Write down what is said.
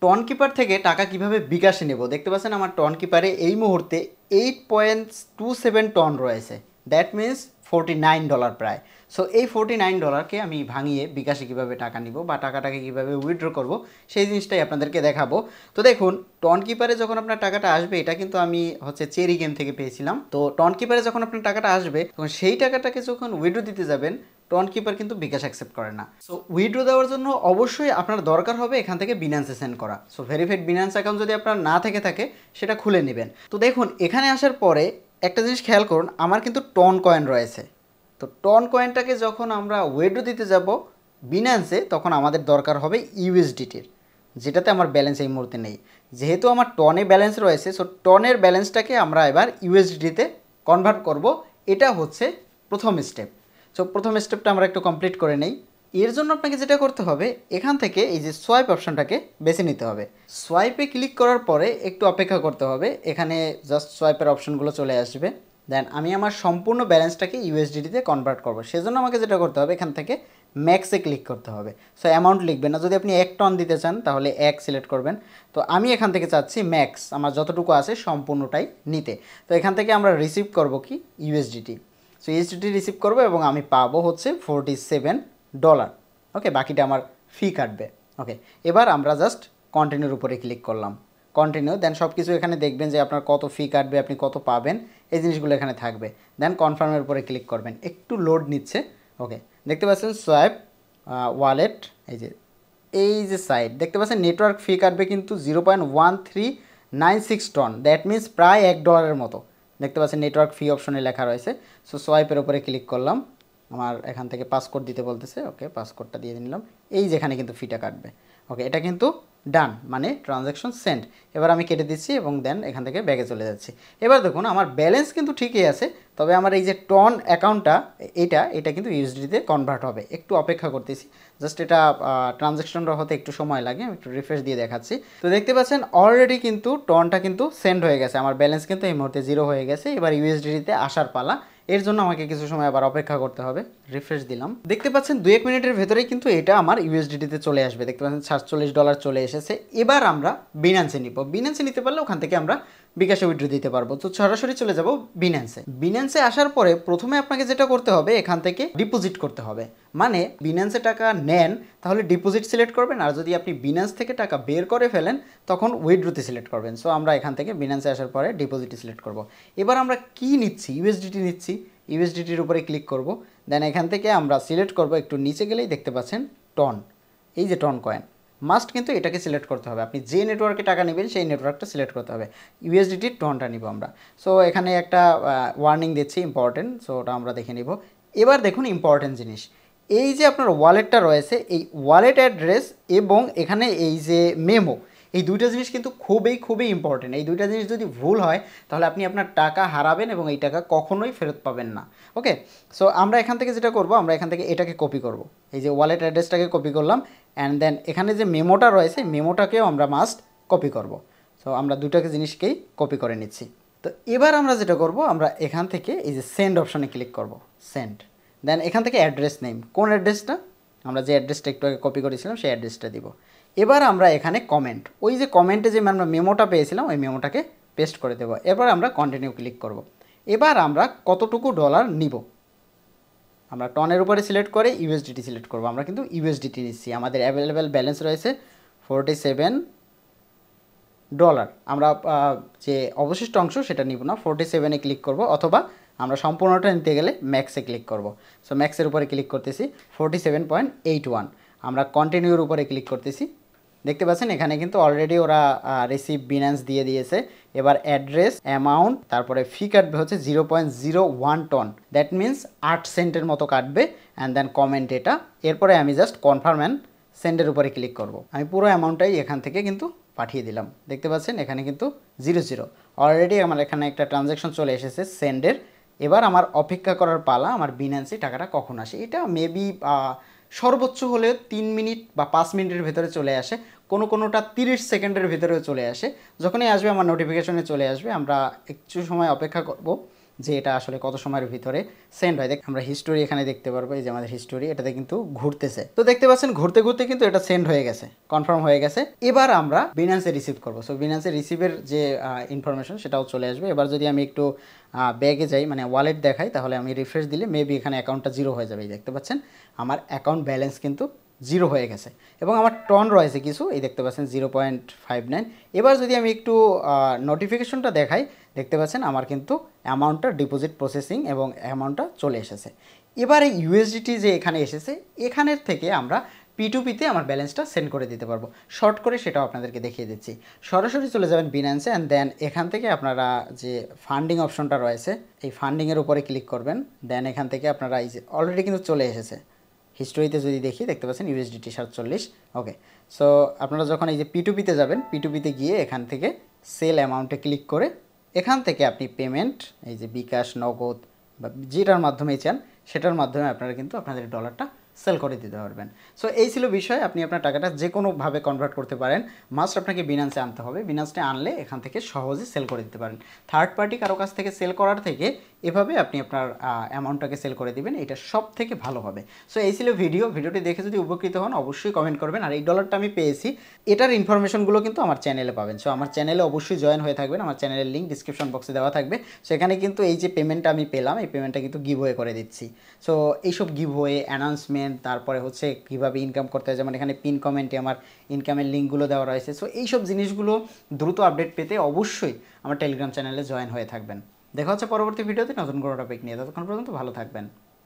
Ton keeper থেকে টাকা কিভাবে বিকাশে নেব দেখতে পাচ্ছেন আমার টন কিপারে এই মুহূর্তে 8.27 টন রয়েছে, দ্যাট মিন্স $49 প্রায়। সো এই $49কে আমি ভাঙিয়ে বিকাশে কীভাবে টাকা নিব বা টাকাটাকে কীভাবে উইথড্র করব সেই জিনিসটাই আপনাদেরকে দেখাবো। তো দেখুন, টন কিপারে যখন আপনার টাকাটা আসবে, এটা কিন্তু আমি চেরি গেম থেকে পেয়েছিলাম। তো টন কিপারে যখন আপনার টাকাটা আসবে তখন সেই টাকাটাকে যখন উইথড্র দিতে যাবেন, টন কিপার কিন্তু বিকাশ অ্যাকসেপ্ট করে না। সো উইথড্র দেওয়ার জন্য অবশ্যই আপনার দরকার হবে এখান থেকে বিনান্সে সেন্ড করা। সো ভেরিফাইড বিনান্স অ্যাকাউন্ট যদি আপনার না থেকে থাকে সেটা খুলে নেবেন। তো দেখুন, এখানে আসার পরে একটা জিনিস খেয়াল করুন, আমার কিন্তু টন কয়েন রয়েছে। তো টন কয়েনটাকে যখন আমরা উইথড্র দিতে যাব বিনান্সে, তখন আমাদের দরকার হবে ইউএসডিটির, যেটাতে আমার ব্যালেন্স এই মুহূর্তে নেই। যেহেতু আমার টনে ব্যালেন্স রয়েছে, সো টনের ব্যালেন্সটাকে আমরা এবার ইউএসডিটিতে কনভার্ট করব। এটা হচ্ছে প্রথম স্টেপ। সো প্রথম স্টেপটা আমরা একটু কমপ্লিট করে নেই। এর জন্য আপনাকে যেটা করতে হবে, এখান থেকে এই যে সোয়াইপ অপশনটাকে বেছে নিতে হবে। সোয়াইপে ক্লিক করার পরে একটু অপেক্ষা করতে হবে, এখানে জাস্ট সোয়াইপের অপশনগুলো চলে আসবে। দেন আমি আমার সম্পূর্ণ ব্যালেন্সটাকে ইউএসডিটিতে কনভার্ট করবো। সেজন্য আমাকে যেটা করতে হবে, এখান থেকে ম্যাক্সে ক্লিক করতে হবে। সো অ্যামাউন্ট লিখবেন না, যদি আপনি 1 টন দিতে চান তাহলে 1 সিলেক্ট করবেন। তো আমি এখান থেকে চাচ্ছি ম্যাক্স, আমার যতটুকু আছে সম্পূর্ণটাই নিতে। তো এখান থেকে আমরা রিসিভ করব কি ইউএসডিটি। সো ইউএসডিটি রিসিভ করবো এবং আমি পাবো হচ্ছে $47। ওকে, বাকিটা আমার ফি কাটবে। ওকে, এবার আমরা জাস্ট কন্টিনিউর উপরে ক্লিক করলাম, কন্টিনিউ। দেন সব কিছু এখানে দেখবেন যে আপনার কত ফি কাটবে, আপনি কত পাবেন, এই জিনিসগুলো এখানে থাকবে। দেন কনফার্মের উপরে ক্লিক করবেন, একটু লোড নিচ্ছে। ওকে, দেখতে পাচ্ছেন সোয়াইপ ওয়ালেট, এই যে সাইট দেখতে পাচ্ছেন নেটওয়ার্ক ফি কাটবে কিন্তু 0.1396 টন, দ্যাট মিন্স প্রায় $1 মতো। দেখতে পাচ্ছেন নেটওয়ার্ক ফি অপশনে লেখা রয়েছে। সো সোয়াইপের উপরে ক্লিক করলাম, আমার এখান থেকে পাসকোড দিতে বলতেছে। ওকে, পাসকোডটা দিয়ে নিলাম। এই যেখানে কিন্তু ফিটা কাটবে। ওকে, এটা কিন্তু ডান, মানে ট্রানজ্যাকশন সেন্ড। এবার আমি কেটে দিচ্ছি এবং দেন এখান থেকে ব্যাগে চলে যাচ্ছি। এবার দেখুন, আমার ব্যালেন্স কিন্তু ঠিকই আছে, তবে আমার এই যে টন অ্যাকাউন্টটা এটা কিন্তু ইউএসডিতে কনভার্ট হবে। একটু অপেক্ষা করতেছি, জাস্ট এটা ট্রানজ্যাকশনটা হতে একটু সময় লাগে। আমি একটু রিফ্রেশ দিয়ে দেখাচ্ছি। তো দেখতে পাচ্ছেন অলরেডি কিন্তু টনটা কিন্তু সেন্ড হয়ে গেছে, আমার ব্যালেন্স কিন্তু এই মুহূর্তে 0 হয়ে গেছে। এবার ইউএসডিতে আসার পালা। এর জন্য আমাকে কিছু সময় আবার অপেক্ষা করতে হবে। রিফ্রেশ দিলাম, দেখতে পাচ্ছেন 2-1 মিনিটের ভেতরেই কিন্তু এটা আমার ইউএসডিটিতে চলে আসবে। দেখতে পাচ্ছেন $47 চলে এসেছে। এবার আমরা বিনান্সে নিব। বিনান্সে নিতে পারলে ওখান থেকে আমরা বিকাশে উইথড্র দিতে পারবো। তো সরাসরি চলে যাব বিনান্সে। বিনান্সে আসার পরে প্রথমে আপনাকে যেটা করতে হবে, এখান থেকে ডিপোজিট করতে হবে। মানে বিনান্সে টাকা নেন তাহলে ডিপোজিট সিলেক্ট করবেন, আর যদি আপনি বিনান্স থেকে টাকা বের করে ফেলেন তখন উইথড্রতে সিলেক্ট করবেন। সো আমরা এখান থেকে বিনান্সে আসার পরে ডিপোজিটে সিলেক্ট করব। এবার আমরা কি নিচ্ছি, ইউএসডিটি নিচ্ছি। ইউএসডিটির উপরে ক্লিক করব। দেন এখান থেকে আমরা সিলেক্ট করব, একটু নিচে গেলেই দেখতে পাচ্ছেন টন, এই যে টন কয়েন। মাস্ট কিন্তু এটাকে সিলেক্ট করতে হবে, আপনি যে নেটওয়ার্কে টাকা নেবেন সেই নেটওয়ার্কটা সিলেক্ট করতে হবে। ইউএসডিটির টনটা নিব আমরা। সো এখানে একটা ওয়ার্নিং দিচ্ছি ইম্পর্টেন্ট, সো ওটা আমরা দেখে নিব। এবার দেখুন ইম্পর্টেন্ট জিনিস, এই যে আপনার ওয়ালেটটা রয়েছে, এই ওয়ালেট অ্যাড্রেস এবং এখানে এই যে মেমো, এই দুইটা জিনিস কিন্তু খুবই ইম্পর্টেন্ট। এই দুইটা জিনিস যদি ভুল হয় তাহলে আপনি আপনার টাকা হারাবেন এবং এই টাকা কখনোই ফেরত পাবেন না। ওকে, সো আমরা এখান থেকে যেটা করব, আমরা এখান থেকে এটাকে কপি করব, এই যে ওয়ালেট অ্যাড্রেসটাকে কপি করলাম। অ্যান্ড দেন এখানে যে মেমোটা রয়েছে, মেমোটাকেও আমরা মাস্ট কপি করব। সো আমরা দুটাকে জিনিসকেই কপি করে নিচ্ছি। তো এবার আমরা যেটা করব, আমরা এখান থেকে এই যে সেন্ড অপশানে ক্লিক করব, সেন্ড। দেন এখান থেকে অ্যাড্রেস নেম, কোন অ্যাড্রেসটা, আমরা যে অ্যাড্রেসটা একটু আগে কপি করেছিলাম সেই অ্যাড্রেসটা দিব। এবার আমরা এখানে কমেন্ট, ওই যে কমেন্টে যে আমরা মেমোটা পেয়েছিলাম ওই মেমোটাকে পেস্ট করে দেবো। এবার আমরা কন্টিনিউ ক্লিক করব। এবার আমরা কতটুকু ডলার নিব, আমরা টনের উপরে সিলেক্ট করে ইউএসডিটি সিলেক্ট করব। আমরা কিন্তু ইউএসডিটি নিচ্ছি, আমাদের অ্যাভেলেবেল ব্যালেন্স রয়েছে $47। আমরা যে অবশিষ্ট অংশ সেটা নিব না, 47-এ ক্লিক করব, অথবা আমরা সম্পূর্ণটা নিতে গেলে ম্যাক্সে ক্লিক করব। সো ম্যাক্সের উপরে ক্লিক করতেছি, 47.81। আমরা কন্টিনিউর উপরে ক্লিক করতেছি। দেখতে পাচ্ছেন এখানে কিন্তু অলরেডি ওরা রিসিভ বিনান্স দিয়ে দিয়েছে। এবার অ্যাড্রেস, অ্যামাউন্ট, তারপরে ফি কাটবে হচ্ছে 0.01 টন, দ্যাট মিন্স 8 সেন্টের মতো কাটবে। অ্যান্ড দেন কমেন্ট এটা। এরপরে আমি জাস্ট কনফার্ম অ্যান্ড সেন্ডের উপরে ক্লিক করব। আমি পুরো অ্যামাউন্টটাই এখান থেকে কিন্তু পাঠিয়ে দিলাম। দেখতে পাচ্ছেন এখানে কিন্তু 0 অলরেডি আমার এখানে একটা ট্রানজ্যাকশন চলে এসেছে সেন্ডের। এবার আমার অপেক্ষা করার পালা, আমার বিনান্সে টাকাটা কখন আসে। এটা মেবি সর্বোচ্চ হলে 3 মিনিট বা 5 মিনিটের ভেতরে চলে আসে, কোনোটা 30 সেকেন্ডের ভেতরেও চলে আসে। যখনই আসবে আমার নোটিফিকেশনে চলে আসবে, আমরা একটু সময় অপেক্ষা করব। যে এটা আসলে কত সময়ের ভিতরে সেন্ড হয়। আমরা হিস্টোরি এখানে দেখতে পারবো, এই যে আমাদের হিস্টোরি, এটাতে কিন্তু ঘুরতেছে। তো দেখতে পাচ্ছেন ঘুরতে ঘুরতে কিন্তু এটা সেন্ড হয়ে গেছে, কনফার্ম হয়ে গেছে। এবার আমরা বিনান্সে রিসিভ করবো। সো বিনান্সে রিসিভের যে ইনফরমেশন সেটাও চলে আসবে। এবার যদি আমি একটু ব্যাগে যাই, মানে ওয়ালেট দেখাই, তাহলে আমি রিফ্রেশ দিলে মেবি এখানে অ্যাকাউন্টটা জিরো হয়ে যাবে। এই দেখতে পাচ্ছেন আমার অ্যাকাউন্ট ব্যালেন্স কিন্তু জিরো হয়ে গেছে এবং আমার টন রয়েছে কিছু, এই দেখতে পাচ্ছেন 0.59। এবার যদি আমি একটু নোটিফিকেশনটা দেখাই, দেখতে পাচ্ছেন আমার কিন্তু অ্যামাউন্টটা ডিপোজিট প্রসেসিং এবং অ্যামাউন্টটা চলে এসেছে। এবার এই ইউএসডিটি যে এখানে এসেছে, এখানের থেকে আমরা P2P-তে আমার ব্যালেন্সটা সেন্ড করে দিতে পারবো। শর্ট করে সেটাও আপনাদেরকে দেখিয়ে দিচ্ছি। সরাসরি চলে যাবেন বিনান্সে অ্যান্ড দেন এখান থেকে আপনারা যে ফান্ডিং অপশনটা রয়েছে, এই ফান্ডিংয়ের উপরে ক্লিক করবেন। দেন এখান থেকে আপনারা এই যে অলরেডি কিন্তু চলে এসেছে, হিস্টোরিতে যদি দেখি দেখতে পাচ্ছেন USDT 47। ওকে, সো আপনারা যখন এই যে P2P-তে যাবেন, P2P-তে গিয়ে এখান থেকে সেল অ্যামাউন্টে ক্লিক করে এখান থেকে আপনি পেমেন্ট, এই যে বিকাশ, নগদ বা যেটার মাধ্যমে চান সেটার মাধ্যমে আপনারা কিন্তু আপনাদের ডলারটা সেল করে দিতে পারবেন। সো এই ছিল বিষয়। আপনি আপনার টাকাটা যে কোনোভাবে কনভার্ট করতে পারেন, মাস্ট আপনাকে বিনান্সে আনতে হবে। বিনান্সে আনলে এখান থেকে সহজে সেল করে দিতে পারেন। থার্ড পার্টি কারো কাছ থেকে সেল করার থেকে এভাবে আপনি আপনার অ্যামাউন্টটাকে সেল করে দিবেন, এটা সব থেকে ভালো হবে। সো এই ছিল ভিডিওটি দেখে যদি উপকৃত হন অবশ্যই কমেন্ট করবেন। আর এই ডলারটা আমি পেয়েছি, এটার ইনফরমেশনগুলো কিন্তু আমার চ্যানেলে পাবেন। সো আমার চ্যানেলে অবশ্যই জয়েন হয়ে থাকবেন, আমার চ্যানেলের লিঙ্ক ডিসক্রিপশন বক্সে দেওয়া থাকবে। সেখানে কিন্তু এই যে পেমেন্টটা আমি পেলাম, এই পেমেন্টটা কিন্তু গিভওয়ে করে দিচ্ছি। সো এইসব গিভওয়ে, অ্যানাউন্সমেন্ট, তারপরে হচ্ছে কীভাবে ইনকাম করতে হয়, যেমন এখানে পিন কমেন্টে আমার ইনকামের লিঙ্কগুলো দেওয়া রয়েছে। সো এইসব জিনিসগুলো দ্রুত আপডেট পেতে অবশ্যই আমার টেলিগ্রাম চ্যানেলে জয়েন হয়ে থাকবেন। দেখা হচ্ছে পরবর্তী ভিডিওতে নতুন কোনো টপিক নিয়ে। ততক্ষণ পর্যন্ত ভালো থাকবেন।